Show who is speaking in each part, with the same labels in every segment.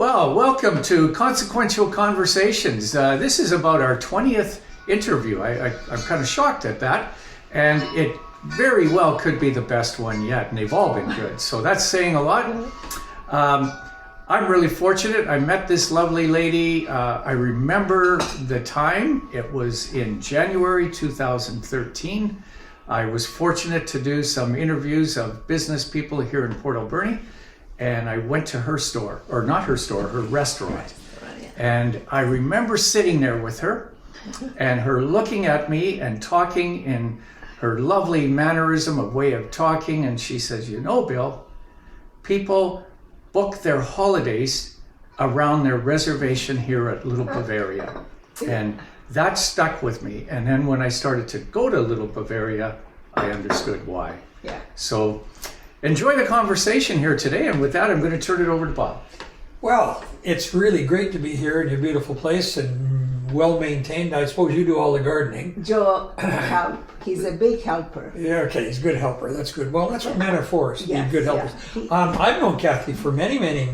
Speaker 1: Well, welcome to Consequential Conversations. This is about our 20th interview. I'm kind of shocked at that, and it very well could be the best one yet, and they've all been good, so that's saying a lot. I'm really fortunate. I met this lovely lady. I remember the time. It was in January 2013. I was fortunate to do some interviews of business people here in Port Alberni, and I went to her store, or not her store, her restaurant. And I remember sitting there with her and her looking at me and talking in her lovely mannerism of way of talking. And she says, "You know, Bill, people book their holidays around their reservation here at Little Bavaria." And that stuck with me. And then when I started to go to Little Bavaria, I understood why.
Speaker 2: Yeah.
Speaker 1: So enjoy the conversation here today. And with that, I'm going to turn it over to Bob.
Speaker 3: Well, it's really great to be here in your beautiful place and well maintained. I suppose you do all the gardening.
Speaker 2: Joe help. He's a big helper.
Speaker 3: Yeah, okay, he's a good helper. That's good. Well, that's what men are for, to be good helpers.
Speaker 2: Yeah.
Speaker 3: I've known Kathy for many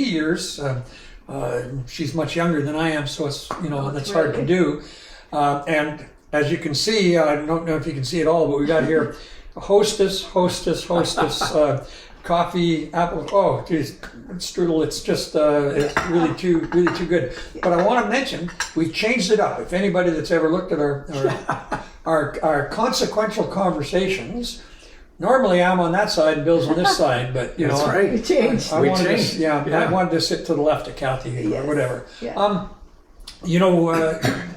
Speaker 3: years. She's much younger than I am, so it's that's hard to do. And as you can see, I don't know if you can see it all, but we got here hostess, coffee, apple. Oh, geez, strudel. It's just it's really too good. But I want to mention we changed it up. If anybody that's ever looked at our consequential conversations, normally I'm on that side and Bill's on this side. But
Speaker 1: That's right.
Speaker 2: We changed.
Speaker 3: I wanted to sit to the left of Kathy or whatever.
Speaker 2: Yeah.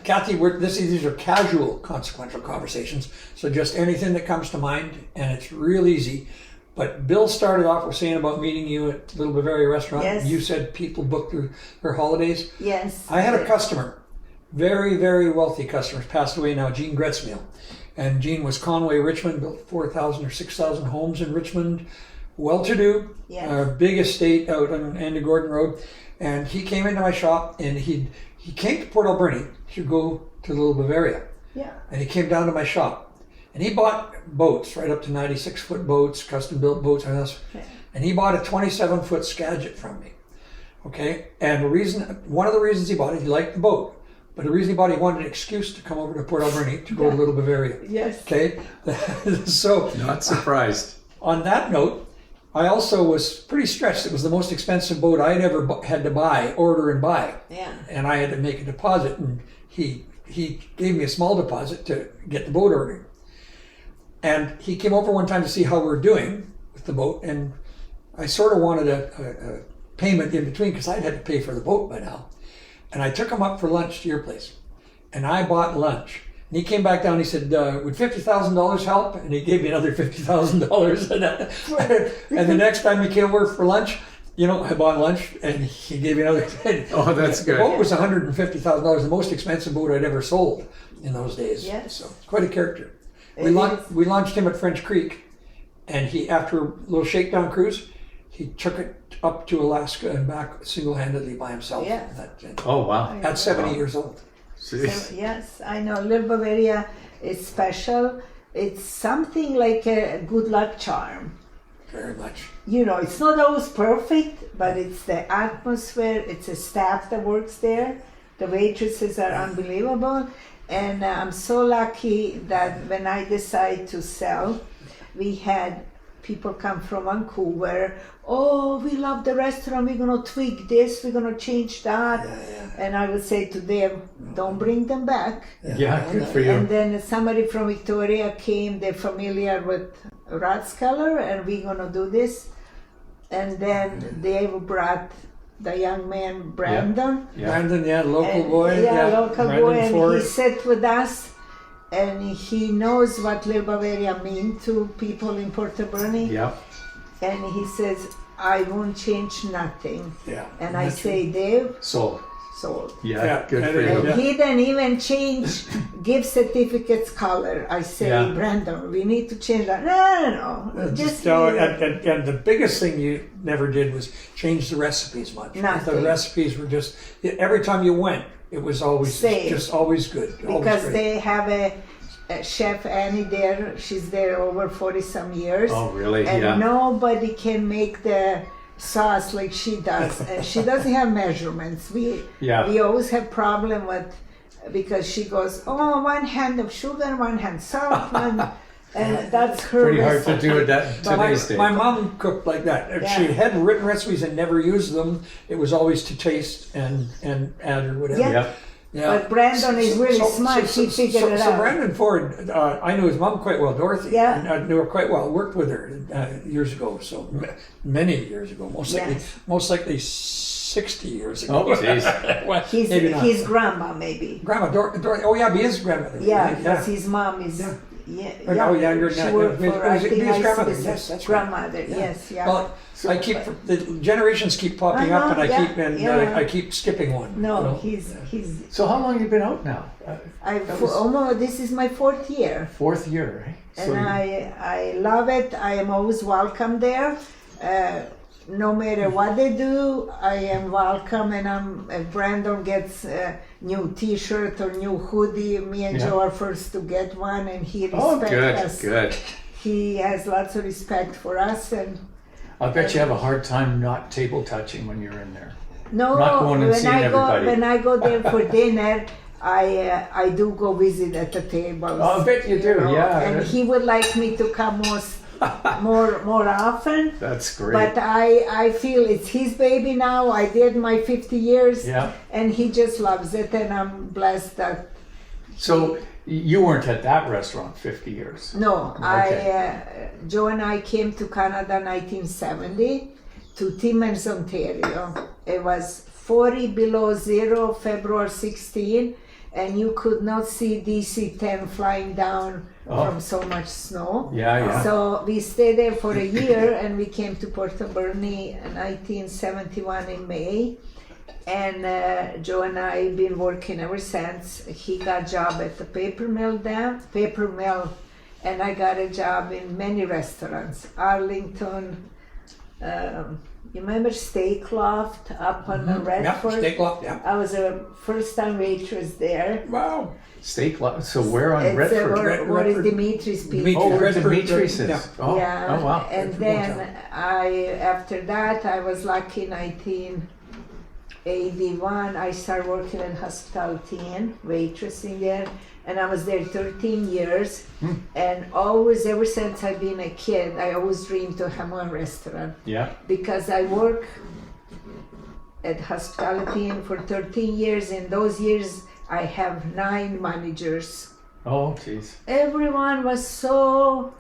Speaker 3: Kathy, these are casual consequential conversations. So just anything that comes to mind, and it's real easy. But Bill started off with saying about meeting you at Little Bavaria restaurant.
Speaker 2: Yes.
Speaker 3: You said people book their holidays.
Speaker 2: Yes.
Speaker 3: I had a customer, very, very wealthy customer, passed away now, Gene Gretzmeal. And Gene was Conway, Richmond, built 4,000 or 6,000 homes in Richmond, well-to-do, big estate out on Andy Gordon Road. And he came into my shop, and he came to Port Alberni to go to Little Bavaria.
Speaker 2: Yeah.
Speaker 3: And he came down to my shop. And he bought boats, right up to 96-foot boats, custom-built boats, and else. And he bought a 27-foot Skagit from me. Okay? And one of the reasons he bought it, he liked the boat. But the reason he bought it, he wanted an excuse to come over to Port Alberni to go to Little Bavaria.
Speaker 2: Yes.
Speaker 3: Okay? So,
Speaker 1: Not surprised.
Speaker 3: on that note, I also was pretty stretched. It was the most expensive boat I'd ever had to order and buy.
Speaker 2: Yeah.
Speaker 3: And I had to make a deposit, and he gave me a small deposit to get the boat ordered. And he came over one time to see how we were doing with the boat, and I sort of wanted a payment in between because I'd had to pay for the boat by now. And I took him up for lunch to your place, and I bought lunch. And he came back down, he said, would $50,000 help? And he gave me another $50,000. And the next time he came over for lunch, I bought lunch, and he gave me another.
Speaker 1: Oh, that's good.
Speaker 3: The boat was $150,000, the most expensive boat I'd ever sold in those days.
Speaker 2: Yes.
Speaker 3: So quite a character. We launched him at French Creek, and he, after a little shakedown cruise, he took it up to Alaska and back single-handedly by himself.
Speaker 2: Yeah.
Speaker 1: Oh, wow.
Speaker 3: At 70 years old.
Speaker 2: So, yes, I know. Little Bavaria is special. It's something like a good luck charm.
Speaker 3: Very much.
Speaker 2: It's not always perfect, but it's the atmosphere, it's the staff that works there. The waitresses are unbelievable. And I'm so lucky that when I decided to sell, we had people come from Vancouver. Oh, we love the restaurant. We're going to tweak this. We're going to change that. And I would say to them, don't bring them back.
Speaker 1: Yeah, good for you.
Speaker 2: And then somebody from Victoria came. They're familiar with Rathskeller, and we're going to do this. And then they brought the young man, Brandon.
Speaker 3: Brandon, local boy.
Speaker 2: Local
Speaker 3: Brandon
Speaker 2: boy, and
Speaker 3: Ford.
Speaker 2: he sat with us, and he knows what Little Bavaria means to people in Port Alberni.
Speaker 1: Yeah.
Speaker 2: And he says, I won't change nothing.
Speaker 3: Yeah.
Speaker 2: And I say, Dave,
Speaker 1: Sold. Yeah, good for
Speaker 2: And
Speaker 1: you.
Speaker 2: he didn't even change gift certificates color. I say, Brandon, we need to change that. No. Just
Speaker 3: and the biggest thing you never did was change the recipes much.
Speaker 2: Nothing.
Speaker 3: The recipes were just, every time you went, it was always just always good.
Speaker 2: Because they have a Chef Annie there. She's there over 40 some years.
Speaker 1: Oh, really?
Speaker 2: And nobody can make the sauce like she does. And she doesn't have measurements. We always have problem with, because she goes, oh, 1 hand of sugar, 1 hand salt, and that's her
Speaker 1: Pretty hard to
Speaker 2: recipe.
Speaker 1: do it today's day.
Speaker 3: My mom cooked like that. If she had written recipes and never used them, it was always to taste and add or whatever.
Speaker 2: Yeah. But Brandon is really smart. He figured it out.
Speaker 3: So Brandon Ford, I knew his mom quite well, Dorothy.
Speaker 2: Yeah.
Speaker 3: And I knew her quite well. Worked with her years ago. So many years ago. Most likely 60 years ago.
Speaker 1: Oh, jeez.
Speaker 3: Well,
Speaker 2: his grandma, maybe.
Speaker 3: Grandma Dorothy. Oh, yeah, his grandmother.
Speaker 2: Yeah, because his mom is.
Speaker 3: She worked
Speaker 2: for, I think,
Speaker 3: grandmother.
Speaker 2: his
Speaker 3: Yes, that's
Speaker 2: grandmother.
Speaker 3: Right.
Speaker 2: Yes, yeah.
Speaker 3: Well, I keep the generations keep popping up, and I keep skipping one.
Speaker 2: No,
Speaker 3: you know?
Speaker 2: he's.
Speaker 1: So how long have you been out now?
Speaker 2: This is my 4th year.
Speaker 1: 4th year, right?
Speaker 2: And I love it. I am always welcome there. No matter what they do, I am welcome. And if Brandon gets a new T-shirt or new hoodie, me and Joe are first to get one, and he respects us.
Speaker 1: Good.
Speaker 2: He has lots of respect for us, and
Speaker 1: I bet you have a hard time not table touching when you're in there.
Speaker 2: no,
Speaker 1: Not going and seeing everybody.
Speaker 2: When I go there for dinner, I do go visit at the tables.
Speaker 1: Oh, I bet you do, yeah.
Speaker 2: And he would like me to come more often.
Speaker 1: That's great.
Speaker 2: But I feel it's his baby now. I did my 50 years, and he just loves it, and I'm blessed that.
Speaker 1: So you weren't at that restaurant 50 years?
Speaker 2: No, Joe and I came to Canada 1970 to Timmins, Ontario. It was 40 below zero, February 16, and you could not see DC-10 flying down from so much snow. So we stayed there for a year, and we came to Alberni in 1971 in May. And Joe and I have been working ever since. He got a job at the paper mill, and I got a job in many restaurants. Arlington, you remember Steak Loft up on the Redford?
Speaker 3: Yeah, Steak Loft,
Speaker 2: I was a first-time waitress there.
Speaker 3: Wow.
Speaker 1: Steak Loft. So where on Redford?
Speaker 2: What is Dimitri's Pizza?
Speaker 1: Oh, where Dimitri's is.
Speaker 3: Yeah.
Speaker 1: Oh, wow.
Speaker 2: And then after that, I was lucky. 1981, I started working in hospitality and waitressing there, and I was there 13 years. And always, ever since I've been a kid, I always dreamed to have my own restaurant.
Speaker 1: Yeah.
Speaker 2: Because I work at hospitality and for 13 years. In those years, I have 9 managers.
Speaker 1: Oh, jeez.
Speaker 2: Everyone was so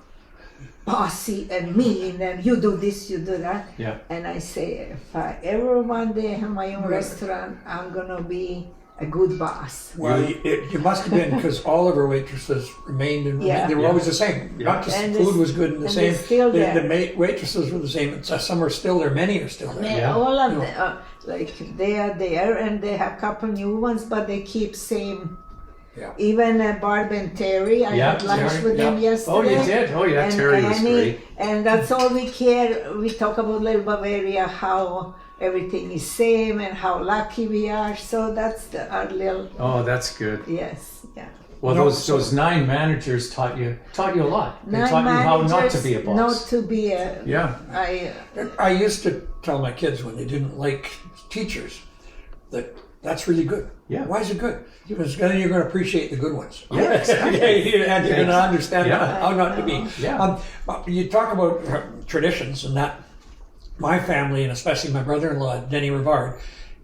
Speaker 2: bossy and mean, and you do this, you do that.
Speaker 1: Yeah.
Speaker 2: And I say, if I ever one day have my own restaurant, I'm gonna be a good boss.
Speaker 3: Well, you must have been, because all of our waitresses remained, and they were always the same. Not just
Speaker 2: And
Speaker 3: food was good and the same.
Speaker 2: Still there.
Speaker 3: The waitresses were the same. Some are still there. Many are still there.
Speaker 2: All of them, like they are there, and they have a couple new ones, but they keep same.
Speaker 3: Yeah.
Speaker 2: Even Barb and Terry, I had lunch with them yesterday.
Speaker 1: Oh, you did? Oh, yeah,
Speaker 2: and
Speaker 1: Terry was great.
Speaker 2: And that's all we care. We talk about Little Bavaria, how everything is same and how lucky we are. So that's our little.
Speaker 1: Oh, that's good.
Speaker 2: Yes, yeah.
Speaker 1: Well, those 9 managers taught you a lot. They
Speaker 2: 9
Speaker 1: taught you how not to
Speaker 2: managers,
Speaker 1: be a boss.
Speaker 2: Not to be a.
Speaker 1: Yeah.
Speaker 3: I used to tell my kids when they didn't like teachers that that's really good.
Speaker 1: Yeah.
Speaker 3: Why is it good? Because then you're going to appreciate the good ones.
Speaker 1: Yes.
Speaker 3: And you're going to understand how not to be.
Speaker 1: Yeah.
Speaker 3: You talk about traditions and that. My family, and especially my brother-in-law, Denny Rivard,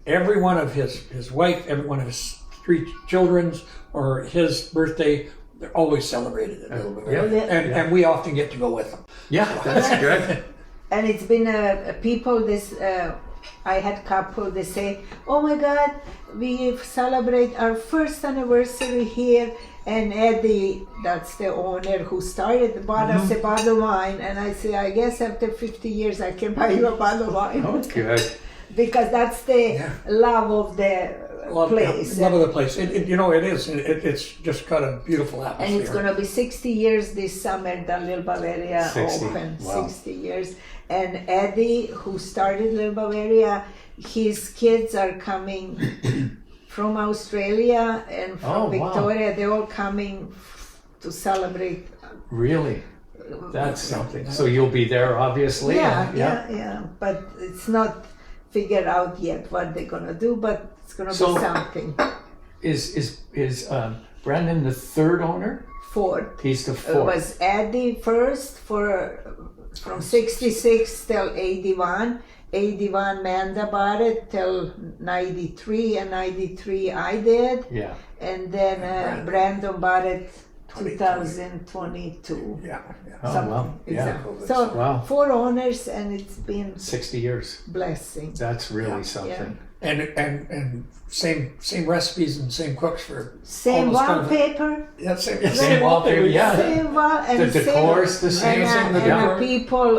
Speaker 3: every one of his wife, every one of his 3 children's or his birthday, they're always celebrated a little bit. And we often get to go with them.
Speaker 1: Yeah, that's good.
Speaker 2: And it's been people this. I had couple. They say, "Oh my God, we celebrate our first anniversary here." And Eddie, that's the owner who started, bought us a bottle of wine. And I say, I guess after 50 years, I can buy you a bottle of wine.
Speaker 1: Oh, good.
Speaker 2: Because that's the love of the place.
Speaker 3: Love of the place. It is. It's just got a beautiful atmosphere.
Speaker 2: And it's going to be 60 years this summer that Little Bavaria
Speaker 1: 60.
Speaker 2: opened.
Speaker 1: Wow.
Speaker 2: 60 years. And Eddie, who started Little Bavaria, his kids are coming from Australia and from Victoria. They're all coming to celebrate.
Speaker 1: Really? That's something. So you'll be there, obviously.
Speaker 2: Yeah. But it's not figured out yet what they're gonna do, but it's gonna be something.
Speaker 1: Is Brandon the third owner?
Speaker 2: Fourth.
Speaker 1: He's the
Speaker 2: It
Speaker 1: fourth.
Speaker 2: was Eddie first from 66 till 81. 81 Manda bought it till 93, and 93 I did.
Speaker 1: Yeah.
Speaker 2: And then Brandon bought it 2022.
Speaker 3: Yeah.
Speaker 1: Oh,
Speaker 2: Something.
Speaker 1: wow. Yeah.
Speaker 2: Exactly. So
Speaker 1: Wow.
Speaker 2: 4 owners, and it's been
Speaker 1: 60 years.
Speaker 2: blessing.
Speaker 1: That's really something.
Speaker 3: And same recipes and same cooks for
Speaker 2: Same
Speaker 3: almost kind of-
Speaker 2: wallpaper.
Speaker 3: Yeah, same
Speaker 1: Same wallpaper, yeah.
Speaker 2: Same wall and
Speaker 1: The decor's the same.
Speaker 2: And
Speaker 3: the decor.
Speaker 2: people,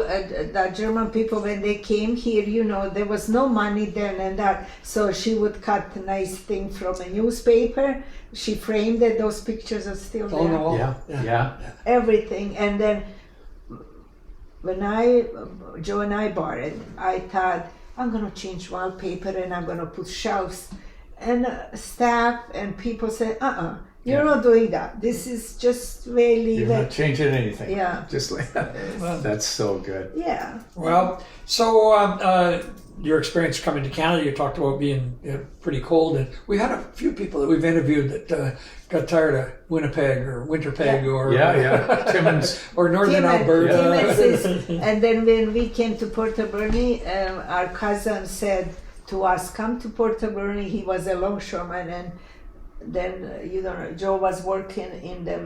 Speaker 2: the German people, when they came here, there was no money then and that. So she would cut a nice thing from a newspaper. She framed it. Those pictures are still
Speaker 3: on the
Speaker 2: there.
Speaker 3: wall.
Speaker 1: Yeah.
Speaker 2: Everything. And then when Joe and I bought it, I thought, I'm gonna change wallpaper and I'm gonna put shelves. And staff and people said, you're not doing that. This is just really
Speaker 1: You're not changing anything.
Speaker 2: Yeah.
Speaker 1: Just like that's so good.
Speaker 2: Yeah.
Speaker 3: Well, so your experience coming to Canada, you talked about being pretty cold, and we had a few people that we've interviewed that got tired of Winnipeg or Winterpeg or
Speaker 1: Timmins.
Speaker 3: or Northern
Speaker 2: Timmins,
Speaker 3: Alberta.
Speaker 2: and then when we came to Port Alberni, our cousin said to us, come to Port Alberni. He was a longshoreman, and then Joe was working in the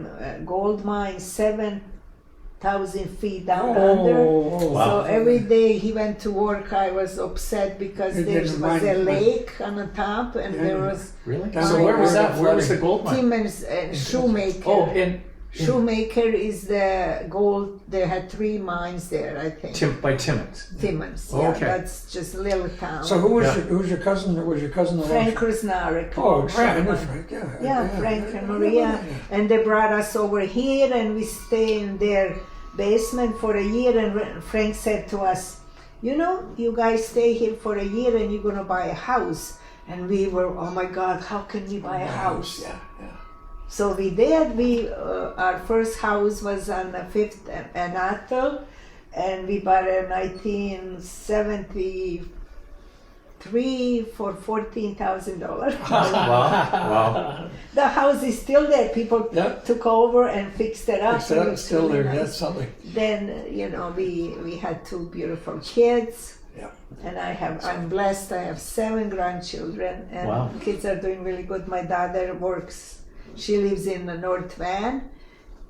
Speaker 2: gold mine 7,000 feet down under.
Speaker 1: wow.
Speaker 2: So every day he went to work. I was upset because
Speaker 3: It
Speaker 2: there
Speaker 3: didn't
Speaker 2: was a
Speaker 3: mind.
Speaker 2: lake on the top, and there was
Speaker 1: Really?
Speaker 3: Down
Speaker 1: So
Speaker 3: the
Speaker 1: where was
Speaker 3: river,
Speaker 1: that? Where was the gold mine?
Speaker 2: Timmins and Shoemaker.
Speaker 1: Oh, in
Speaker 2: Shoemaker is the gold. They had 3 mines there, I think.
Speaker 1: by Timmins.
Speaker 2: Timmins.
Speaker 1: Oh,
Speaker 2: Yeah,
Speaker 1: okay.
Speaker 2: that's just a little town.
Speaker 3: So who's your cousin? Or was your cousin the
Speaker 2: Frank Krznaric.
Speaker 3: Oh, Frank. I know
Speaker 2: longshoreman.
Speaker 3: Frank.
Speaker 2: Yeah, Frank and Maria. And they brought us over here, and we stayed in their basement for a year. And Frank said to us, you guys stay here for a year and you're going to buy a house. And we were, oh my God, how can we buy a house?
Speaker 3: Yeah.
Speaker 2: So we did. Our first house was on the 5th and Athol, and we bought it in 1973 for $14,000.
Speaker 1: Wow.
Speaker 2: The house is still there. People took over and fixed it up.
Speaker 3: It's still
Speaker 2: really
Speaker 3: there.
Speaker 2: nice.
Speaker 3: That's something.
Speaker 2: Then we had 2 beautiful kids.
Speaker 3: Yeah.
Speaker 2: And I'm blessed. I have 7 grandchildren, and
Speaker 1: Wow.
Speaker 2: kids are doing really good. My daughter works. She lives in the North Van,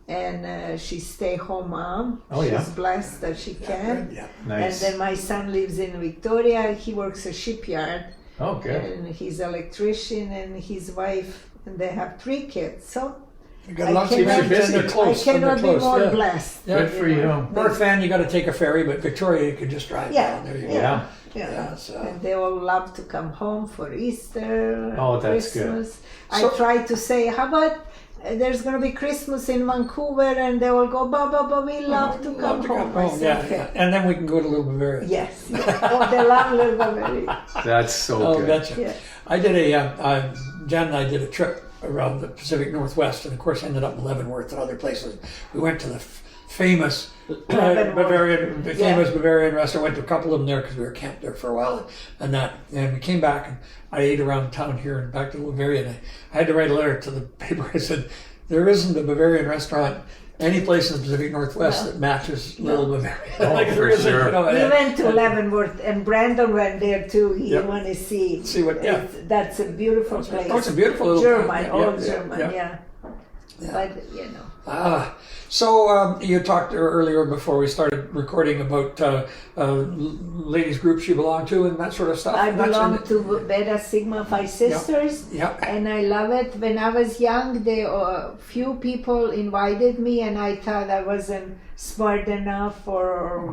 Speaker 2: and she's stay-home mom.
Speaker 1: Oh,
Speaker 2: She's
Speaker 1: yeah.
Speaker 2: blessed that she can.
Speaker 3: Yeah.
Speaker 1: Nice.
Speaker 2: And then my son lives in Victoria. He works a shipyard,
Speaker 1: Oh, good.
Speaker 2: and he's an electrician, and his wife, and they have 3 kids. So
Speaker 3: You got
Speaker 2: I
Speaker 3: lots of
Speaker 2: cannot-
Speaker 3: kids and they're close.
Speaker 2: I cannot
Speaker 3: and they're
Speaker 2: be
Speaker 3: close,
Speaker 2: more
Speaker 3: yeah.
Speaker 2: blessed.
Speaker 3: Yeah.
Speaker 1: Good for you.
Speaker 3: North Van, you got to take a ferry, but Victoria, you could just drive down. There you go.
Speaker 1: Yeah.
Speaker 3: Yeah, so-
Speaker 2: And they all love to come home for Easter,
Speaker 1: Oh, that's good.
Speaker 2: Christmas. I
Speaker 3: So-
Speaker 2: try to say, how about there's going to be Christmas in Vancouver, and they all go, Baba, we love to come home. I say,
Speaker 3: Yeah,
Speaker 2: okay.
Speaker 3: yeah. And then we can go to Little Bavaria.
Speaker 2: Yes. Oh, they love Little Bavaria.
Speaker 1: That's so
Speaker 3: Oh,
Speaker 1: good.
Speaker 3: betcha.
Speaker 2: Yeah.
Speaker 3: I did Jan and I did a trip around the Pacific Northwest, and of course ended up in Leavenworth and other places. We went to the famous
Speaker 2: Leavenworth.
Speaker 3: Bavarian restaurant. Went to a couple of them there because we were camped there for a while, and we came back and I ate around town here and back to Bavaria, and I had to write a letter to the paper. I said, there isn't a Bavarian restaurant any place in the Pacific Northwest that matches Little Bavaria.
Speaker 1: Oh,
Speaker 3: Like, there
Speaker 1: for
Speaker 3: isn't,
Speaker 1: sure.
Speaker 2: We went to Leavenworth, and Brandon went there too. He
Speaker 3: Yep.
Speaker 2: wanted to see.
Speaker 3: See what- yeah.
Speaker 2: That's a beautiful place.
Speaker 3: Oh, it's a beautiful little
Speaker 2: German,
Speaker 3: town. Yeah,
Speaker 2: all
Speaker 3: yeah,
Speaker 2: German,
Speaker 3: yeah.
Speaker 2: yeah. But
Speaker 3: So you talked earlier before we started recording about ladies groups you belong to and that sort of stuff.
Speaker 2: I
Speaker 3: And that's
Speaker 2: belong
Speaker 3: in-
Speaker 2: to Beta Sigma Phi Sisters,
Speaker 3: Yeah.
Speaker 2: and I love it. When I was young, few people invited me, and I thought I wasn't smart enough or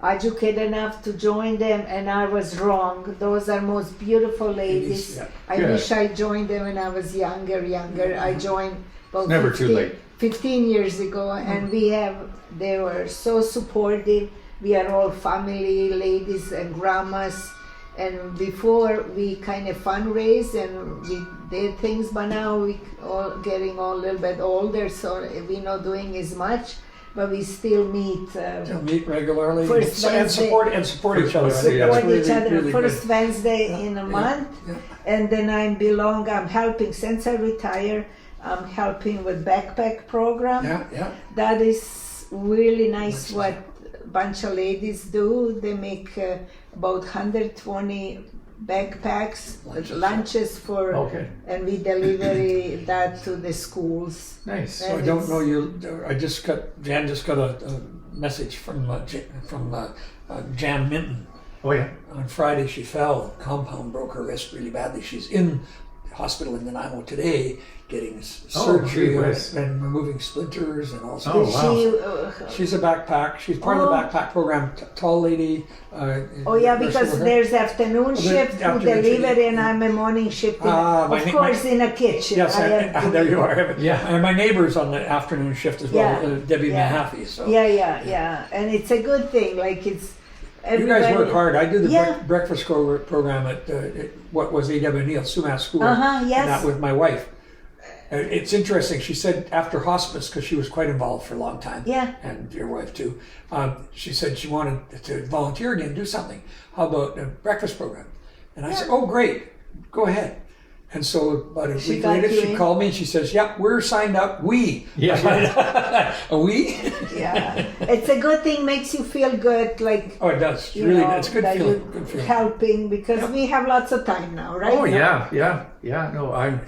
Speaker 2: educated enough to join them, and I was wrong. Those are most beautiful ladies.
Speaker 3: Yeah.
Speaker 2: I
Speaker 1: Good.
Speaker 2: wish I joined them when I was younger. I joined about
Speaker 1: Never too
Speaker 2: 15
Speaker 1: late.
Speaker 2: 15 years ago, and they were so supportive. We are all family, ladies and grandmas. And before we kind of fundraise and we did things, but now we all getting a little bit older, so we're not doing as much. but we still meet.
Speaker 3: To meet regularly
Speaker 2: First
Speaker 3: and support each other. I think that's
Speaker 2: Support each
Speaker 3: really,
Speaker 2: other
Speaker 3: really
Speaker 2: first
Speaker 3: good.
Speaker 2: Wednesday in a month, and then I'm helping since I retire. I'm helping with backpack program.
Speaker 3: Yeah.
Speaker 2: That is really nice what a bunch of ladies do. They make about 120 backpacks, lunches for,
Speaker 1: Okay.
Speaker 2: and we deliver that to the schools.
Speaker 1: Nice.
Speaker 3: So I don't know you. Jan just got a message from Jan Minton.
Speaker 1: Oh yeah.
Speaker 3: On Friday, she fell. Compound broke her wrist really badly. She's in the hospital in Nanaimo today, getting surgery and removing splinters and all sorts.
Speaker 1: Oh wow.
Speaker 3: She's a backpack. She's part of the backpack program. Tall lady.
Speaker 2: Because there's afternoon shift food delivery, and I'm a morning shift. Of course, in a kitchen.
Speaker 3: Yes, there you are.
Speaker 1: Yeah.
Speaker 3: And my neighbor's on the afternoon shift as well, Debbie Mahaffey. So.
Speaker 2: Yeah. And it's a good thing. Like it's.
Speaker 3: You guys work hard. I do the breakfast program at what was A.W. Neal Sumat School.
Speaker 2: Yes.
Speaker 3: And that with my wife. It's interesting. She said after hospice, because she was quite involved for a long time.
Speaker 2: Yeah.
Speaker 3: And your wife too. She said she wanted to volunteer again, do something. How about a breakfast program? And I said, oh, great. Go ahead. And so about a week later, she called me and she says, "Yep, we're signed up. We."
Speaker 1: Yeah.
Speaker 3: We?
Speaker 2: Yeah. It's a good thing, makes you feel good. Like,
Speaker 3: oh, it does. Really, it's a good feeling. Good feeling.
Speaker 2: Helping, because we have lots of time now, right?
Speaker 1: Oh, yeah. No, I'm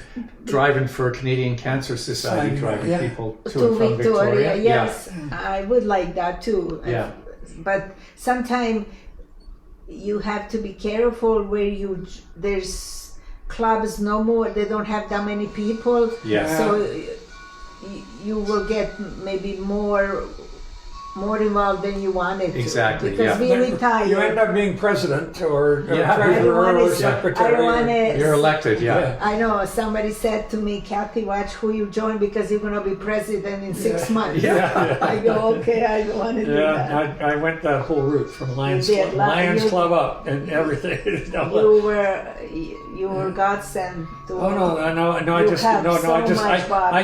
Speaker 1: driving for Canadian Cancer Society, driving people to and from Victoria.
Speaker 2: Yes, I would like that too.
Speaker 1: Yeah.
Speaker 2: But sometimes you have to be careful where there's clubs no more, they don't have that many people.
Speaker 1: Yeah.
Speaker 2: So you will get maybe more involved than you wanted
Speaker 1: Exactly,
Speaker 2: to. Because we retire.
Speaker 3: You end up being president or treasurer or secretary.
Speaker 2: I don't want to.
Speaker 1: You're elected,
Speaker 2: I know. Somebody said to me, "Kathy, watch who you join because you're going to be president in 6 months."
Speaker 1: Yeah.
Speaker 2: I go, okay, I don't want to do that.
Speaker 3: I went that whole route from Lions Club up and everything.
Speaker 2: You were godsend to.
Speaker 3: I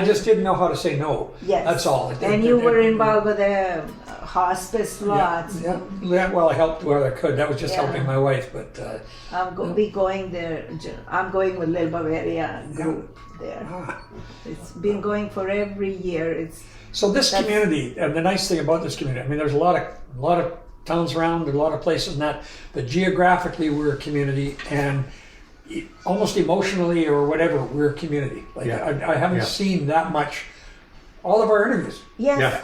Speaker 3: just didn't know how to say no.
Speaker 2: Yes.
Speaker 3: That's all.
Speaker 2: And you were involved with the hospice lots.
Speaker 3: Yeah. Well, I helped where I could. That was just helping my wife, but.
Speaker 2: I'm going there. I'm going with Little Bavaria group there. It's been going for every year.
Speaker 3: So this community, and the nice thing about this community, I mean, there's a lot of towns around, there's a lot of places in that, but geographically we're a community, and almost emotionally or whatever, we're a community. Like I haven't seen that much. All of our interviews,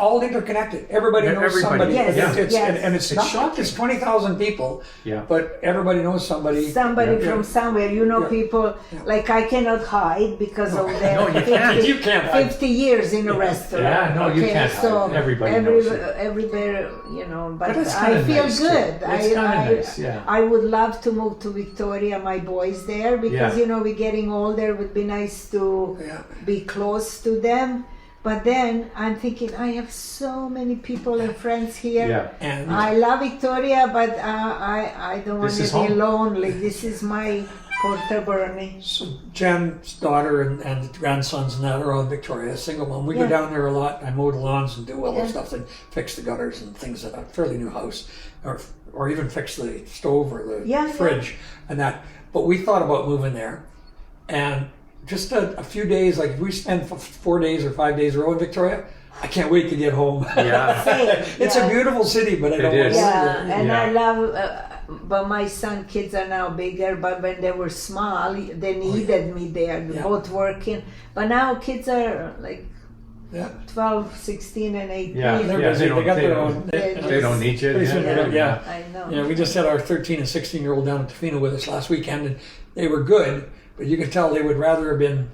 Speaker 3: all interconnected. Everybody knows somebody. And it's not shocking. It's 20,000 people, but everybody knows somebody.
Speaker 2: Somebody from somewhere. people. Like I cannot hide because of the
Speaker 3: you can't
Speaker 2: 50 years in a restaurant.
Speaker 1: Yeah, no, you can't hide.
Speaker 2: So
Speaker 1: Everybody knows it.
Speaker 2: Everywhere, but
Speaker 1: it's
Speaker 2: I feel
Speaker 1: nice
Speaker 2: good.
Speaker 1: It's nice,
Speaker 2: I would love to move to Victoria, my boys there, because we're getting older. It would be nice to be close to them. But then I'm thinking, I have so many people and friends here.
Speaker 1: Yeah.
Speaker 3: And
Speaker 2: I love Victoria, but I don't want to be lonely. This is my Port Alberni.
Speaker 3: So Jan's daughter and the grandsons and that are all in Victoria, single mom. We go down there a lot. I mow the lawns and do all that stuff and fix the gutters and things at a fairly new house, or even fix the stove or the fridge and that. But we thought about moving there, and just a few days, like if we spend 4 days or 5 days in Victoria, I can't wait to get home.
Speaker 1: Yeah.
Speaker 3: It's a beautiful city, but I don't want to live there.
Speaker 2: And I love, but my son's kids are now bigger, but when they were small, they needed me there, both working. But now kids are like 12, 16, and 18.
Speaker 1: Yeah,
Speaker 3: they got their own.
Speaker 1: They don't need you.
Speaker 2: I know.
Speaker 3: Yeah, we just had our 13 and 16-year-old down at Tofino with us last weekend, and they were good. But you can tell they would rather have been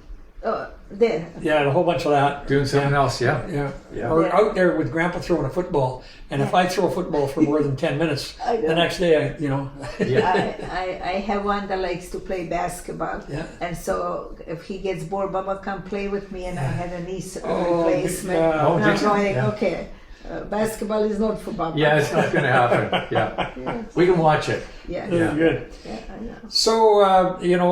Speaker 2: there.
Speaker 3: Yeah, and a whole bunch of that.
Speaker 1: Doing something else,
Speaker 3: Yeah. Or out there with Grandpa throwing a football. And if I throw a football for more than 10 minutes, the next day,
Speaker 2: I have one that likes to play basketball.
Speaker 3: Yeah.
Speaker 2: And so if he gets bored, Baba come play with me. And I had a knee replacement.
Speaker 3: Yeah.
Speaker 2: And I'm going, okay. basketball is not for Papa.
Speaker 1: Yeah, it's not going to happen. Yeah. We can watch it.
Speaker 2: Yeah.
Speaker 3: Very good.
Speaker 2: Yeah, I know.
Speaker 3: So,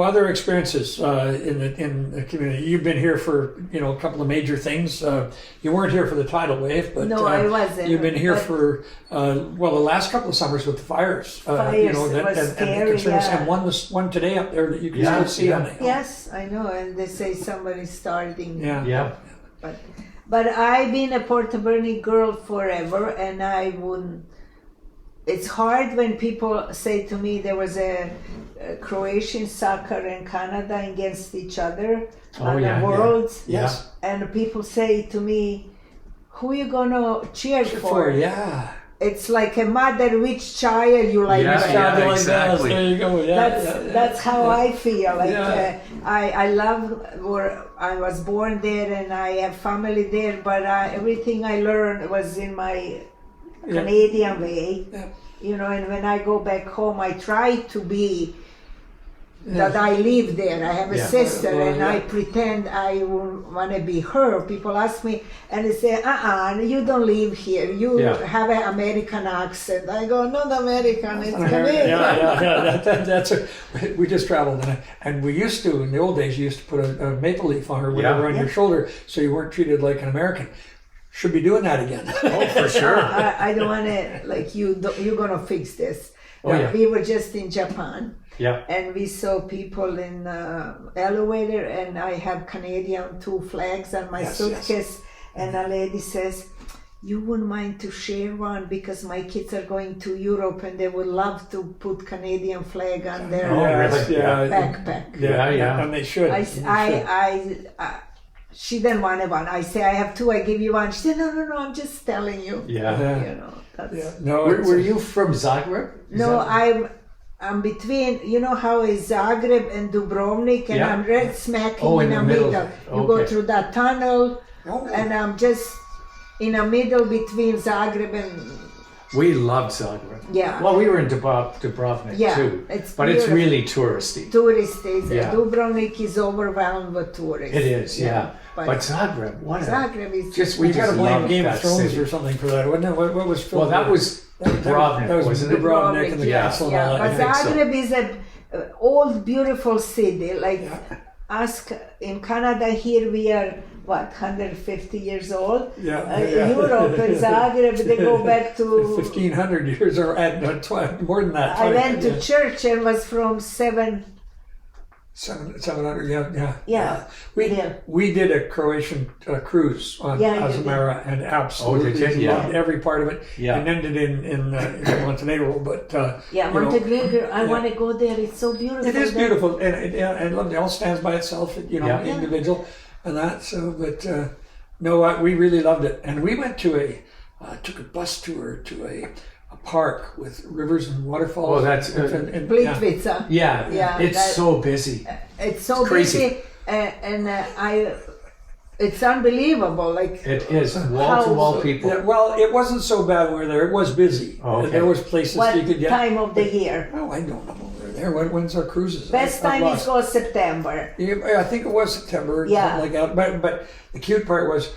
Speaker 3: other experiences in the community. You've been here for, a couple of major things. You weren't here for the tidal wave, but
Speaker 2: No, I wasn't.
Speaker 3: You've been here
Speaker 2: But-
Speaker 3: for, the last couple of summers with the fires.
Speaker 2: Fires, it was scary,
Speaker 3: and one today up there that you can still see on the hill.
Speaker 2: Yes, I know, and they say somebody's starting.
Speaker 3: Yeah.
Speaker 1: Yeah.
Speaker 2: But I've been a Port Alberni girl forever, and I wouldn't. It's hard when people say to me there was a Croatian soccer and Canada against each other on the Worlds,
Speaker 3: Yes.
Speaker 2: and people say to me, "Who you gonna cheer for?"
Speaker 3: Yeah.
Speaker 2: It's like a mother, which child you like.
Speaker 1: Yeah,
Speaker 2: better.
Speaker 1: yeah,
Speaker 3: Like
Speaker 1: exactly.
Speaker 3: that. There you go. Yeah,
Speaker 2: That's how I feel. Like
Speaker 3: Yeah.
Speaker 2: I love where I was born there and I have family there, but everything I learned was in my Canadian way.
Speaker 3: Yeah.
Speaker 2: And when I go back home, I try to be that I live there. I have a
Speaker 1: Yeah.
Speaker 2: sister,
Speaker 3: Well,
Speaker 2: and
Speaker 3: yeah.
Speaker 2: I pretend I want to be her. People ask me, and they say, you don't live here. You
Speaker 1: Yeah.
Speaker 2: have an American accent. I go, not American, it's Canadian.
Speaker 3: That's we just traveled, and we used to, in the old days, you used to put a maple leaf on or whatever on your shoulder so you weren't treated like an American. Should be doing that again.
Speaker 1: Oh, for sure.
Speaker 2: I don't want to, like, you're going to fix this.
Speaker 1: Oh, yeah.
Speaker 2: We were just in Japan.
Speaker 1: Yeah.
Speaker 2: And we saw people in elevator, and I have Canadian 2 flags on my suitcase. And a lady says, "You wouldn't mind to share one because my kids are going to Europe and they would love to put Canadian flag on their
Speaker 1: really?
Speaker 2: backpack."
Speaker 1: Yeah.
Speaker 3: And they should.
Speaker 2: She didn't want one. I say, "I have 2. I give you one." She said, "No, I'm just telling you."
Speaker 1: Yeah.
Speaker 2: That's.
Speaker 3: No,
Speaker 1: Were you from Zagreb?
Speaker 2: No, I'm between, how is Zagreb and Dubrovnik, and I'm right smacking in the middle. You go through that tunnel, and I'm just in the middle between Zagreb and...
Speaker 1: We loved Zagreb.
Speaker 2: Yeah.
Speaker 1: Well, we were in Dubrovnik too. But it's really touristy.
Speaker 2: Touristy.
Speaker 1: Yeah.
Speaker 2: Dubrovnik is overwhelmed with tourists.
Speaker 1: It is, yeah. But Zagreb,
Speaker 2: Zagreb is...
Speaker 1: just
Speaker 3: we
Speaker 1: we
Speaker 3: got to
Speaker 1: just
Speaker 3: blame
Speaker 1: loved
Speaker 3: Game of
Speaker 1: that
Speaker 3: Thrones
Speaker 1: city.
Speaker 3: or something for that, wasn't it? What was
Speaker 1: Well, that was Dubrovnik,
Speaker 3: that was
Speaker 1: wasn't it?
Speaker 3: Dubrovnik and the
Speaker 2: Yeah,
Speaker 3: castle and
Speaker 2: yeah.
Speaker 3: all
Speaker 2: But
Speaker 3: that.
Speaker 2: Zagreb is a old, beautiful city. Like, ask in Canada here we are, 150 years old? Europe and Zagreb, they go back to...
Speaker 3: 1,500 years or more than that.
Speaker 2: I went to church and was from 700.
Speaker 3: 700,
Speaker 2: Yeah.
Speaker 3: We did a Croatian cruise on Azamara and absolutely loved every part of it.
Speaker 1: Yeah.
Speaker 3: And ended in Montenegro, but
Speaker 2: Montenegro. I want to go there. It's so beautiful.
Speaker 3: it is beautiful, and it all stands by itself. Individual and that. So, but we really loved it, and we went to took a bus tour to a park with rivers and waterfalls.
Speaker 1: Oh, that's
Speaker 2: Plitvica.
Speaker 1: Yeah. It's so busy.
Speaker 2: It's so
Speaker 1: crazy.
Speaker 2: busy, and it's unbelievable. Like
Speaker 1: It is wall to wall people.
Speaker 3: Yeah, well, it wasn't so bad when we were there. It was busy.
Speaker 1: Okay.
Speaker 3: There was places
Speaker 2: what
Speaker 3: you could get.
Speaker 2: time of the year?
Speaker 3: Oh, I don't know when we were there. When's our cruises?
Speaker 2: Best time is go September.
Speaker 3: Yeah, I think it was September.
Speaker 2: Yeah.
Speaker 3: Something like that. But the cute part was,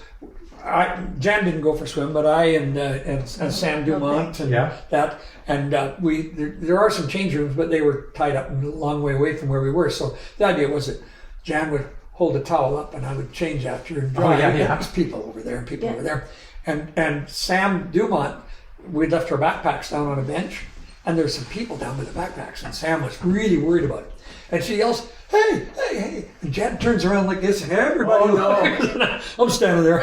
Speaker 3: Jan didn't go for a swim, but I and Sam Dumont and that, and there are some change rooms, but they were tied up a long way away from where we were. So the idea was that Jan would hold a towel up and I would change after and dry. There was people over there and people over there, and Sam Dumont, we left our backpacks down on a bench, and there's some people down with the backpacks, and Sam was really worried about it, and she yells, "Hey, hey, hey!" And Jan turns around like this, and everybody.
Speaker 1: Oh, no.
Speaker 3: I'm standing there.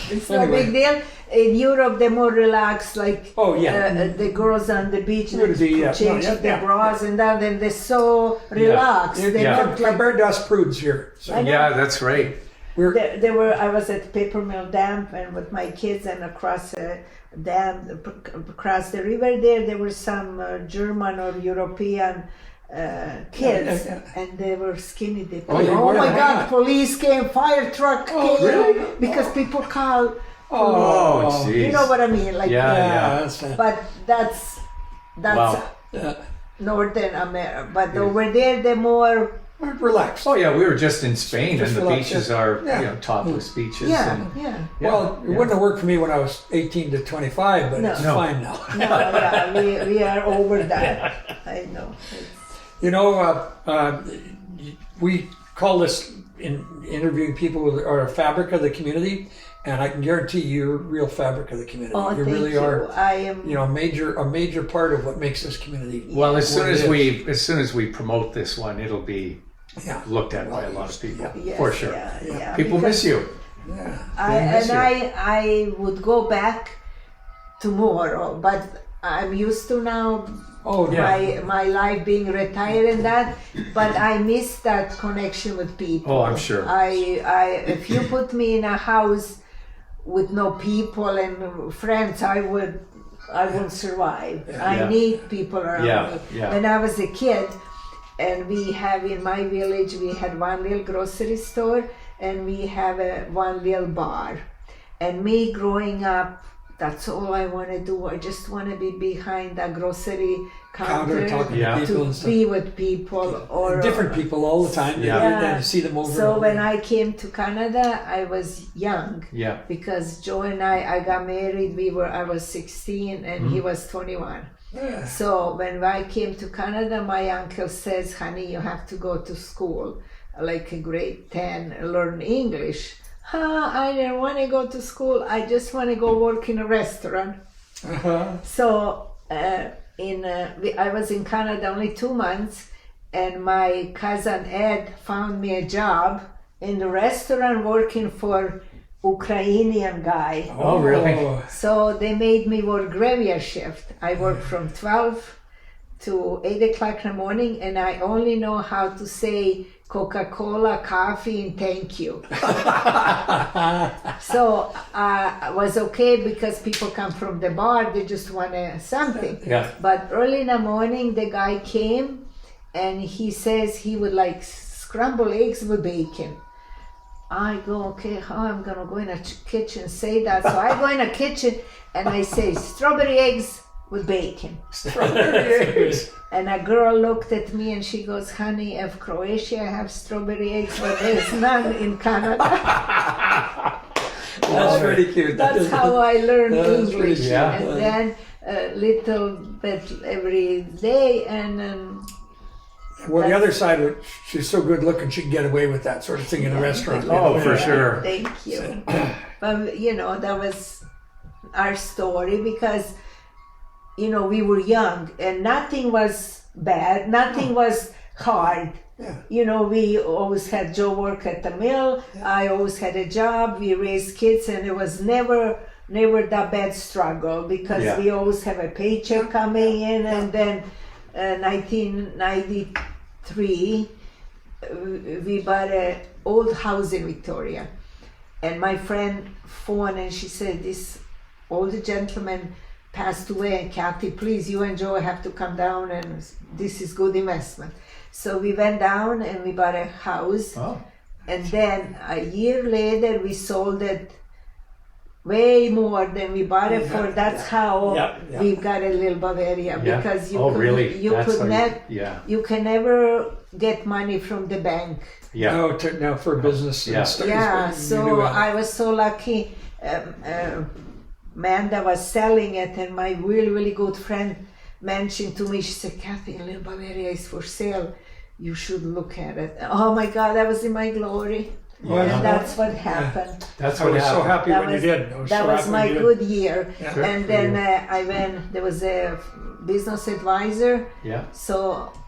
Speaker 2: It's no big deal. In Europe, they're more relaxed. Like the girls on the beach change their bras, and then they're so relaxed. They're not like
Speaker 3: compared to us prudes here. So.
Speaker 1: Yeah, that's right.
Speaker 2: I was at Papermill Dam and with my kids, and across the dam, across the river there were some German or European kids, and they were skinny dipping. Oh my God! Police came, fire truck came,
Speaker 1: really?
Speaker 2: because people call.
Speaker 1: Oh, geez.
Speaker 2: You know what I mean? Like,
Speaker 3: That's
Speaker 2: but that's
Speaker 1: Wow.
Speaker 2: Northern America. But over there, they're more
Speaker 3: Relaxed.
Speaker 1: Oh yeah, we were just in Spain,
Speaker 3: Just
Speaker 1: and the
Speaker 3: relax,
Speaker 1: beaches
Speaker 3: yeah.
Speaker 1: are
Speaker 3: Yeah.
Speaker 1: topless beaches.
Speaker 2: Yeah,
Speaker 1: and,
Speaker 2: yeah.
Speaker 3: Well, it wouldn't have worked for me when I was 18 to 25, but it's
Speaker 1: No.
Speaker 3: fine now.
Speaker 2: No, yeah, we are over that. I know.
Speaker 3: You know, we call this in interviewing people who are a fabric of the community, and I can guarantee you're a real fabric of the community.
Speaker 2: Oh,
Speaker 3: you
Speaker 2: thank
Speaker 3: really
Speaker 2: you.
Speaker 3: are.
Speaker 2: I am.
Speaker 3: You know, a major part of what makes this community.
Speaker 1: Well, as soon
Speaker 3: what it
Speaker 1: as
Speaker 3: is.
Speaker 1: we promote this one, it'll be
Speaker 3: Yeah.
Speaker 1: looked at by a lot of people,
Speaker 2: Yes,
Speaker 1: for sure.
Speaker 2: Yeah.
Speaker 1: People miss you.
Speaker 3: Yeah.
Speaker 2: I would go back tomorrow, but I'm used to now
Speaker 3: Oh, yeah.
Speaker 2: my life being retired and that, but I miss that connection with people.
Speaker 1: Oh, I'm sure.
Speaker 2: If you put me in a house with no people and friends, I wouldn't survive. I
Speaker 1: Yeah.
Speaker 2: need people around
Speaker 1: Yeah,
Speaker 2: me.
Speaker 1: yeah.
Speaker 2: When I was a kid, and we have in my village, we had one little grocery store and we have one little bar. And me growing up, that's all I want to do. I just want to be behind a grocery counter
Speaker 3: talking
Speaker 1: Yeah.
Speaker 3: to people
Speaker 2: to
Speaker 3: and stuff.
Speaker 2: be with people or
Speaker 3: Different people all the time.
Speaker 1: Yeah.
Speaker 3: And you see them over.
Speaker 2: So
Speaker 3: and
Speaker 2: when
Speaker 3: over.
Speaker 2: I came to Canada, I was young
Speaker 1: Yeah.
Speaker 2: because Joe and I got married. I was 16 and he was 21.
Speaker 3: Yeah.
Speaker 2: So when I came to Canada, my uncle says, "Honey, you have to go to school, like a grade 10, learn English." I didn't want to go to school. I just want to go work in a restaurant.
Speaker 3: Uh-huh.
Speaker 2: So I was in Canada only 2 months, and my cousin Ed found me a job in the restaurant working for Ukrainian guy.
Speaker 1: Oh, really?
Speaker 2: So they made me work graveyard shift. I worked from 12 to 8 o'clock in the morning, and I only know how to say Coca-Cola, coffee, and thank you. So I was okay because people come from the bar, they just want something.
Speaker 1: Yeah.
Speaker 2: But early in the morning, the guy came and he says he would like scrambled eggs with bacon. I go, okay, how I'm gonna go in a kitchen say that? So I go in a kitchen and I say strawberry eggs with bacon. And a girl looked at me and she goes, "Honey, if Croatia have strawberry eggs, but there's none in Canada."
Speaker 3: That's pretty cute.
Speaker 2: That's how I learned
Speaker 3: That's pretty
Speaker 2: English.
Speaker 3: cute.
Speaker 1: Yeah.
Speaker 2: And then a little bit every day, and
Speaker 3: Well, the other side, she's so good looking, she can get away with that sort of thing in a restaurant.
Speaker 1: Oh, for sure.
Speaker 2: Thank you. But that was our story because, we were young and nothing was bad, nothing was hard.
Speaker 3: Yeah.
Speaker 2: We always had Joe work at the mill. I always had a job. We raised kids, and it was never that bad struggle because
Speaker 1: Yeah.
Speaker 2: we always have a paycheck coming in. And then 1993, we bought an old house in Victoria. And my friend phoned and she said, "This older gentleman passed away, and Kathy, please, you and Joe have to come down, and this is good investment." So we went down and we bought a house.
Speaker 1: Oh.
Speaker 2: And then a year later, we sold it way more than we bought it for. That's how we got a little Bavaria,
Speaker 1: Yeah.
Speaker 2: because
Speaker 1: Really?
Speaker 2: you
Speaker 1: That's
Speaker 2: could
Speaker 1: how
Speaker 2: not,
Speaker 1: yeah.
Speaker 2: you can never get money from the bank.
Speaker 1: Yeah.
Speaker 3: Now for business
Speaker 1: Yeah.
Speaker 3: and stuff.
Speaker 2: Yeah,
Speaker 3: you
Speaker 2: so
Speaker 3: knew that.
Speaker 2: I was so lucky. Amanda was selling it, and my really, really good friend mentioned to me, she said, "Kathy, a little Bavaria is for sale. You should look at it." Oh my God, I was in my glory.
Speaker 3: Well,
Speaker 2: And that's what happened.
Speaker 1: That's
Speaker 3: I
Speaker 1: what
Speaker 3: was so
Speaker 1: happened.
Speaker 3: happy
Speaker 2: That
Speaker 3: when
Speaker 2: was-
Speaker 3: you did.
Speaker 2: That was my good year.
Speaker 3: Yeah.
Speaker 1: Good
Speaker 2: And
Speaker 1: for
Speaker 2: then
Speaker 1: you.
Speaker 2: there was a business advisor.
Speaker 1: Yeah.
Speaker 2: So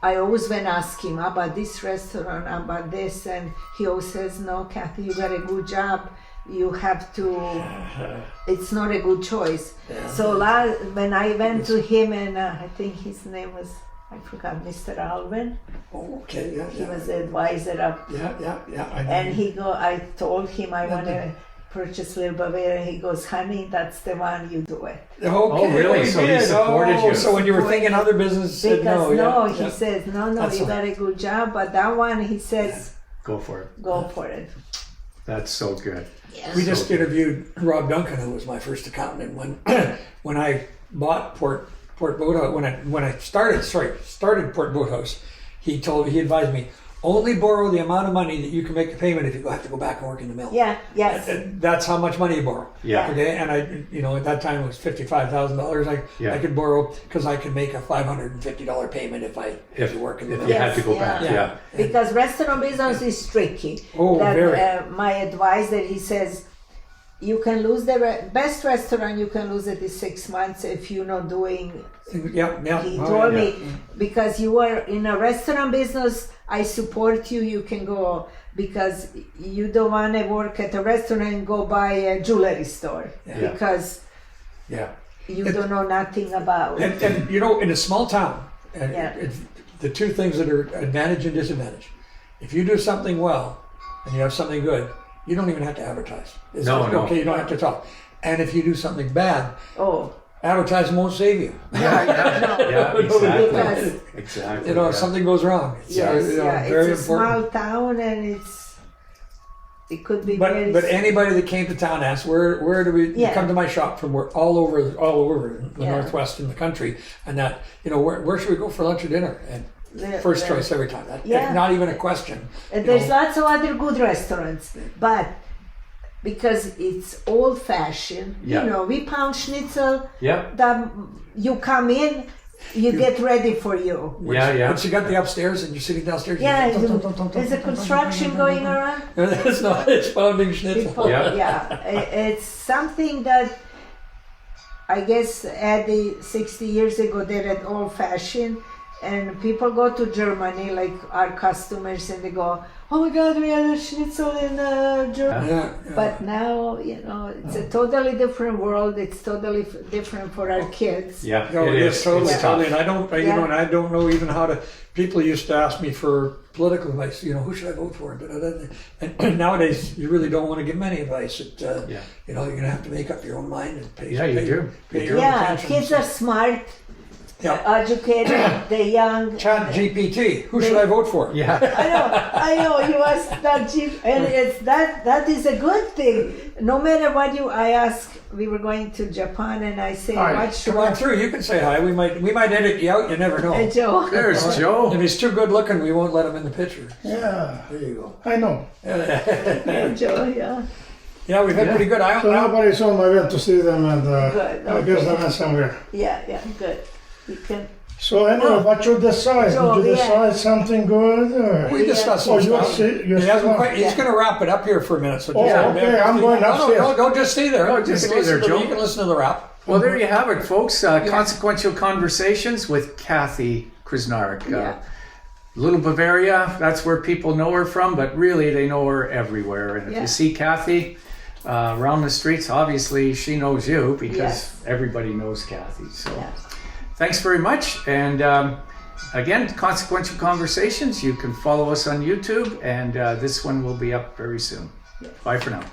Speaker 2: I always went ask him about this restaurant, about this, and he always says, "No, Kathy, you got a good job. You have to, it's not a good choice." So when I went to him, and I think his name was, I forgot, Mr. Alvin.
Speaker 3: Oh, okay, yeah,
Speaker 2: He was the advisor up.
Speaker 3: yeah.
Speaker 2: And I told him I want to purchase Little Bavaria. He goes, "Honey, that's the one, you do it."
Speaker 3: Okay,
Speaker 1: Oh, really?
Speaker 3: he
Speaker 1: So he
Speaker 3: did.
Speaker 1: supported you.
Speaker 3: So when you were thinking other business, you said
Speaker 2: Because
Speaker 3: no.
Speaker 2: he says, no,
Speaker 3: That's
Speaker 2: you
Speaker 3: all.
Speaker 2: got a good job, but that one, he says,
Speaker 1: Go for it.
Speaker 2: go for it.
Speaker 1: That's so good.
Speaker 2: Yeah.
Speaker 3: We just interviewed Rob Duncan, who was my first accountant, and when I bought Port Boathouse, when I started Port Boathouse, he advised me, only borrow the amount of money that you can make a payment if you have to go back and work in the mill.
Speaker 2: Yeah, yes.
Speaker 3: That's how much money you borrow.
Speaker 1: Yeah.
Speaker 3: Okay, and I, at that time it was $55,000. I could borrow because I could make a $550 payment if you work in the mill.
Speaker 1: You had to go
Speaker 2: Yes,
Speaker 1: back.
Speaker 2: yeah.
Speaker 1: Yeah.
Speaker 2: Because restaurant business is tricky.
Speaker 3: Oh, very.
Speaker 2: My advice that he says, you can lose the best restaurant. You can lose it in 6 months if you're not doing.
Speaker 3: Yeah.
Speaker 2: He
Speaker 3: Oh,
Speaker 2: told
Speaker 3: yeah.
Speaker 2: me because you are in a restaurant business. I support you. You can go because you don't want to work at a restaurant and go buy a jewelry store because
Speaker 3: Yeah.
Speaker 2: you don't know nothing about.
Speaker 3: And in a small town, the two things that are advantage and disadvantage. If you do something well and you have something good, you don't even have to advertise. It's
Speaker 1: No.
Speaker 3: okay, you don't have to talk. And if you do something bad,
Speaker 2: Oh.
Speaker 3: advertising won't save you.
Speaker 1: Yeah,
Speaker 2: Because-
Speaker 1: exactly.
Speaker 3: If something goes wrong, it's very
Speaker 2: it's a
Speaker 3: important.
Speaker 2: small town and it could be very.
Speaker 3: But anybody that came to town asked, where do we come to my shop from? We're all over the Northwest in the country, and that where should we go for lunch or dinner? And first choice every time. Not even a question.
Speaker 2: And there's lots of other good restaurants, but because it's old fashioned, we pound schnitzel.
Speaker 1: Yeah.
Speaker 2: You come in, you get ready for you.
Speaker 3: Once you got the upstairs and you're sitting downstairs,
Speaker 2: There's a construction going around.
Speaker 3: It's not. It's pounding schnitzel.
Speaker 2: It's something that I guess Eddie 60 years ago did it old fashioned. And people go to Germany, like our customers, and they go, "Oh my God, we had a schnitzel in Germany."
Speaker 3: Yeah.
Speaker 2: But now, it's a totally different world. It's totally different for our kids.
Speaker 1: Yeah,
Speaker 3: It is totally.
Speaker 1: It's tough.
Speaker 3: And I don't, and I don't know even how to. People used to ask me for political advice. Who should I vote for? And nowadays, you really don't want to give many advice. You're going to have to make up your own mind and pay.
Speaker 1: Yeah, you do.
Speaker 3: Pay your own attention.
Speaker 2: Kids are smart, educated, they're young.
Speaker 3: Chat GPT. Who should I vote for?
Speaker 1: Yeah.
Speaker 2: I know. You asked that, and it's that is a good thing. No matter what I ask. We were going to Japan, and I say, "What should
Speaker 3: Come on through. You can say hi. We might edit you out. You never know."
Speaker 2: Hey, Joe.
Speaker 1: There's Joe.
Speaker 3: If he's too good looking, we won't let him in the picture.
Speaker 4: Yeah,
Speaker 3: There you go.
Speaker 4: I know.
Speaker 2: Joe, yeah.
Speaker 3: Yeah, we've had pretty good.
Speaker 4: So nobody's home. I went to see them, and
Speaker 2: Good,
Speaker 4: I guess I went somewhere.
Speaker 2: Yeah, good. You can.
Speaker 4: So anyway, what you decide?
Speaker 2: So,
Speaker 4: Did you decide something good? Or?
Speaker 3: We discussed
Speaker 4: Oh,
Speaker 3: some
Speaker 4: you're
Speaker 3: stuff. He's going to wrap it up here for a minute. So
Speaker 4: okay, I'm going upstairs.
Speaker 3: No, don't just stay there.
Speaker 1: No, just stay there, Joe.
Speaker 3: You can listen to the wrap.
Speaker 1: Well, there you have it, folks. Consequential Conversations with Kathy Krznaric. Little Bavaria, that's where people know her from, but really they know her everywhere. And if you see Kathy around the streets, obviously she knows you because everybody knows Kathy. So thanks very much. And again, Consequential Conversations, you can follow us on YouTube, and this one will be up very soon. Bye for now.